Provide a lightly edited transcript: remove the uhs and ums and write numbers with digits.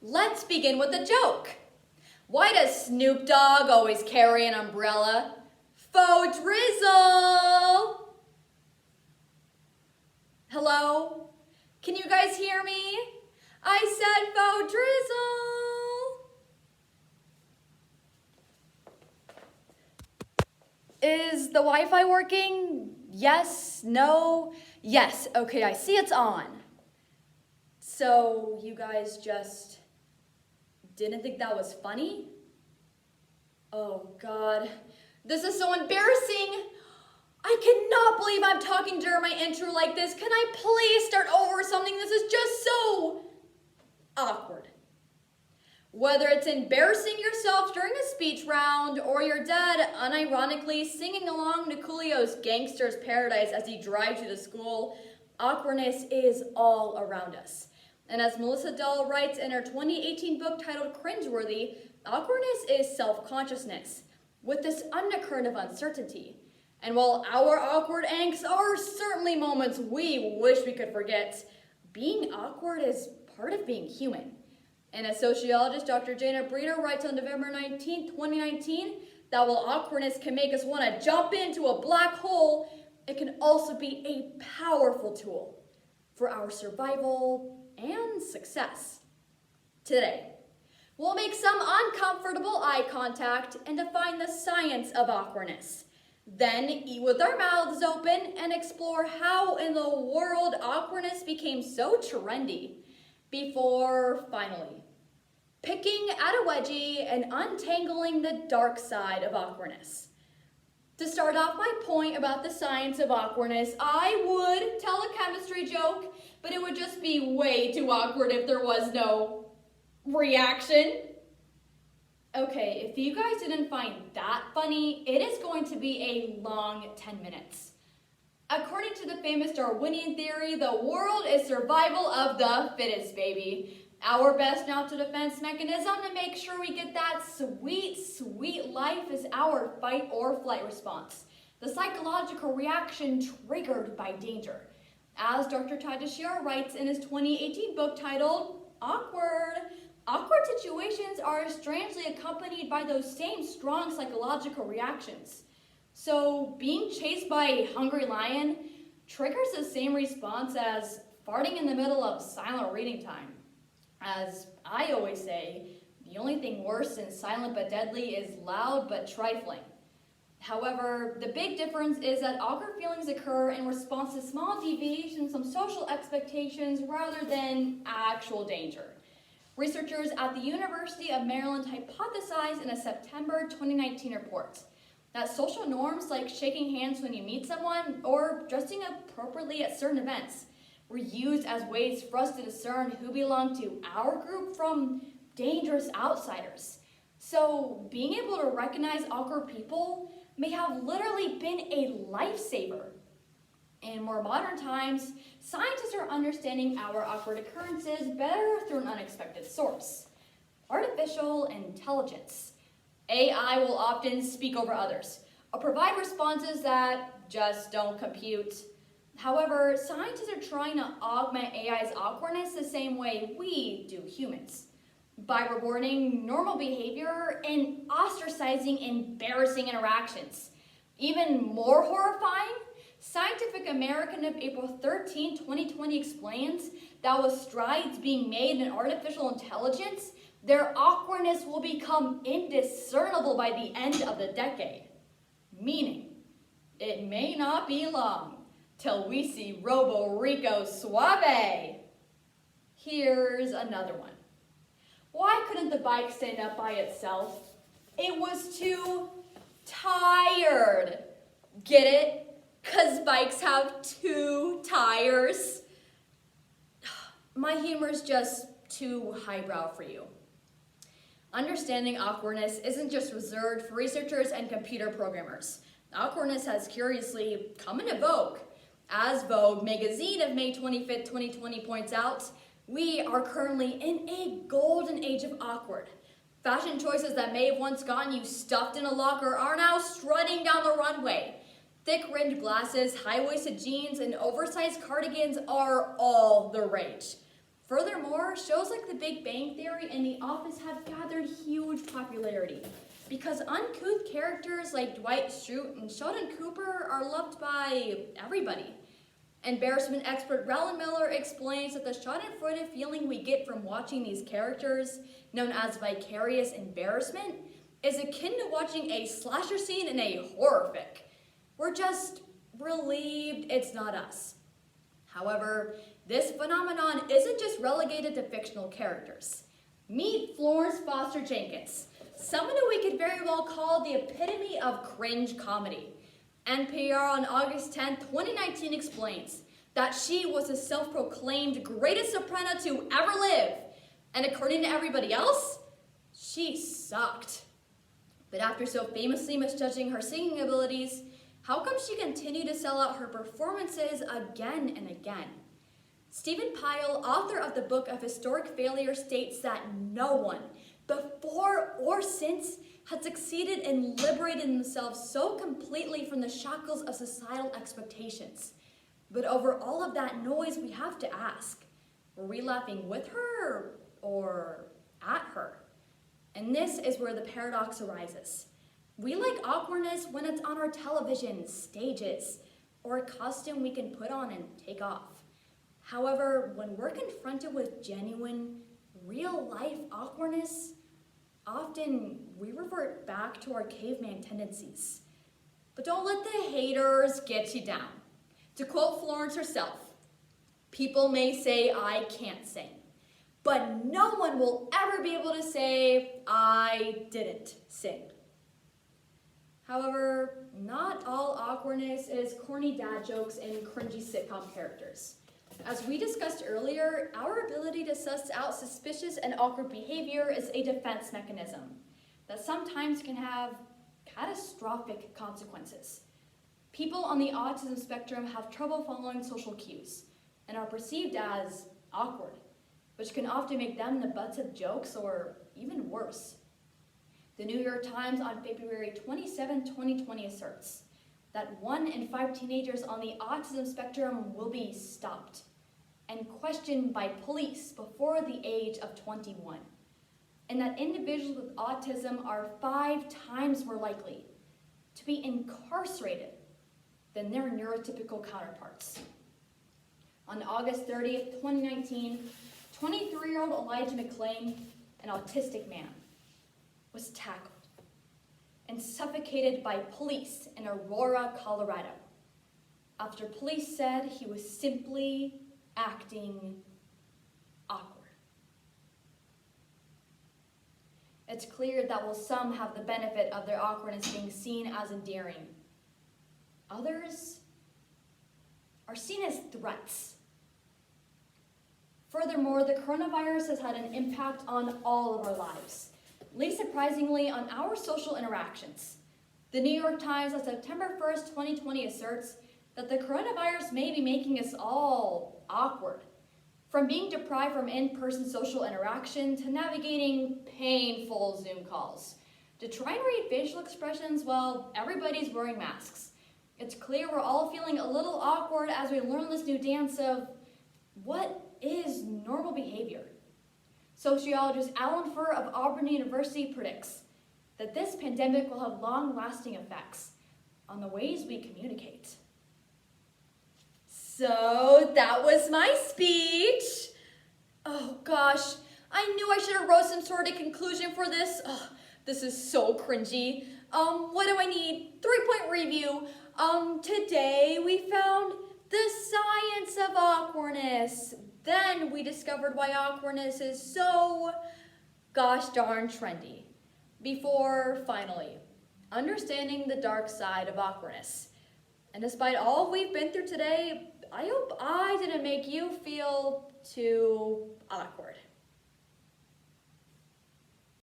Let's begin with a joke. Why does Snoop Dogg always carry an umbrella? Faux drizzle! Hello? Can you guys hear me? I said faux drizzle! Is the Wi-Fi working? Yes? No? Yes. Okay, I see it's on. So you guys just didn't think that was funny? Oh God, this is so embarrassing. I cannot believe I'm talking during my intro like this. Can I please start over or something? This is just so awkward. Whether it's embarrassing yourself during a speech round or your dad unironically singing along to Coolio's Gangster's Paradise as he drives you to school, awkwardness is all around us. And as Melissa Dahl writes in her 2018 book titled Cringeworthy, awkwardness is self-consciousness with this undercurrent of uncertainty. And while our awkward angst are certainly moments we wish we could forget, being awkward is part of being human. And as sociologist Dr. Jana Breeder writes on November 19, 2019, that while awkwardness can make us want to jump into a black hole, it can also be a powerful tool for our survival and success. Today, we'll make some uncomfortable eye contact and define the science of awkwardness. Then eat with our mouths open and explore how in the world awkwardness became so trendy before finally picking at a wedgie and untangling the dark side of awkwardness. To start off my point about the science of awkwardness, I would tell a chemistry joke, but it would just be way too awkward if there was no reaction. Okay, if you guys didn't find that funny, it is going to be a long 10 minutes. According to the famous Darwinian theory, the world is survival of the fittest, baby. Our best self-defense mechanism to make sure we get that sweet, sweet life is our fight or flight response, the psychological reaction triggered by danger. As Dr. Tadashiro writes in his 2018 book titled Awkward situations are strangely accompanied by those same strong psychological reactions. So being chased by a hungry lion triggers the same response as farting in the middle of silent reading time. As I always say, the only thing worse than silent but deadly is loud but trifling. However, the big difference is that awkward feelings occur in response to small deviations from social expectations rather than actual danger. Researchers at the University of Maryland hypothesized in a September 2019 report that social norms like shaking hands when you meet someone or dressing appropriately at certain events were used as ways for us to discern who belonged to our group from dangerous outsiders. So being able to recognize awkward people may have literally been a lifesaver. In more modern times, scientists are understanding our awkward occurrences better through an unexpected source: artificial intelligence. AI will often speak over others or provide responses that just don't compute. However, scientists are trying to augment AI's awkwardness the same way we do humans, by rewarding normal behavior and ostracizing embarrassing interactions. Even more horrifying, Scientific American of April 13, 2020 explains that with strides being made in artificial intelligence, their awkwardness will become indiscernible by the end of the decade. Meaning, it may not be long till we see Robo Rico Suave. Here's another one. Why couldn't the bike stand up by itself? It was too tired. Get it? 'Cause bikes have 2 tires. My humor is just too highbrow for you. Understanding awkwardness isn't just reserved for researchers and computer programmers. Awkwardness has curiously come into vogue. As Vogue magazine of May 25th, 2020 points out, we are currently in a golden age of awkward. Fashion choices that may have once gotten you stuffed in a locker are now strutting down the runway. Thick-rimmed glasses, high-waisted jeans, and oversized cardigans are all the rage. Furthermore, shows like The Big Bang Theory and The Office have gathered huge popularity because uncouth characters like Dwight Schrute and Sheldon Cooper are loved by everybody. Embarrassment expert Rowland Miller explains that the schadenfreude feeling we get from watching these characters, known as vicarious embarrassment, is akin to watching a slasher scene in a horror fic. We're just relieved it's not us. However, this phenomenon isn't just relegated to fictional characters. Meet Florence Foster Jenkins, someone who we could very well call the epitome of cringe comedy. NPR on August 10, 2019 explains that she was the self-proclaimed greatest soprano to ever live, and according to everybody else, she sucked. But after so famously misjudging her singing abilities, how come she continued to sell out her performances again and again? Stephen Pyle, author of the Book of Historic Failure, states that no one, before or since, had succeeded in liberating themselves so completely from the shackles of societal expectations. But over all of that noise, we have to ask, were we laughing with her or at her? And this is where the paradox arises. We like awkwardness when it's on our television, stages, or a costume we can put on and take off. However, when we're confronted with genuine, real-life awkwardness, often we revert back to our caveman tendencies. But don't let the haters get you down. To quote Florence herself, people may say I can't sing, but no one will ever be able to say I didn't sing. However, not all awkwardness is corny dad jokes and cringy sitcom characters. As we discussed earlier, our ability to suss out suspicious and awkward behavior is a defense mechanism that sometimes can have catastrophic consequences. People on the autism spectrum have trouble following social cues and are perceived as awkward, which can often make them the butts of jokes or even worse. The New York Times on February 27, 2020 asserts that 1 in 5 teenagers on the autism spectrum will be stopped and questioned by police before the age of 21, and that individuals with autism are 5 times more likely to be incarcerated than their neurotypical counterparts. On August 30th, 2019, 23-year-old Elijah McClain, an autistic man, was tackled and suffocated by police in Aurora, Colorado, after police said he was simply acting awkward. It's clear that while some have the benefit of their awkwardness being seen as endearing, others are seen as threats. Furthermore, the coronavirus has had an impact on all of our lives, least surprisingly on our social interactions. The New York Times on September 1st, 2020 asserts that the coronavirus may be making us all awkward, from being deprived from in-person social interaction to navigating painful Zoom calls, to try and read facial expressions while everybody's wearing masks. It's clear we're all feeling a little awkward as we learn this new dance of what is normal behavior. Sociologist Alan Furr of Auburn University predicts that this pandemic will have long-lasting effects on the ways we communicate. So that was my speech. Oh gosh, I knew I should have wrote some sort of conclusion for this. This is so cringy. What do I need? 3-point review. Today we found the science of awkwardness. Then we discovered why awkwardness is so gosh darn trendy. Before, finally, understanding the dark side of awkwardness. And despite all we've been through today, I hope I didn't make you feel too awkward.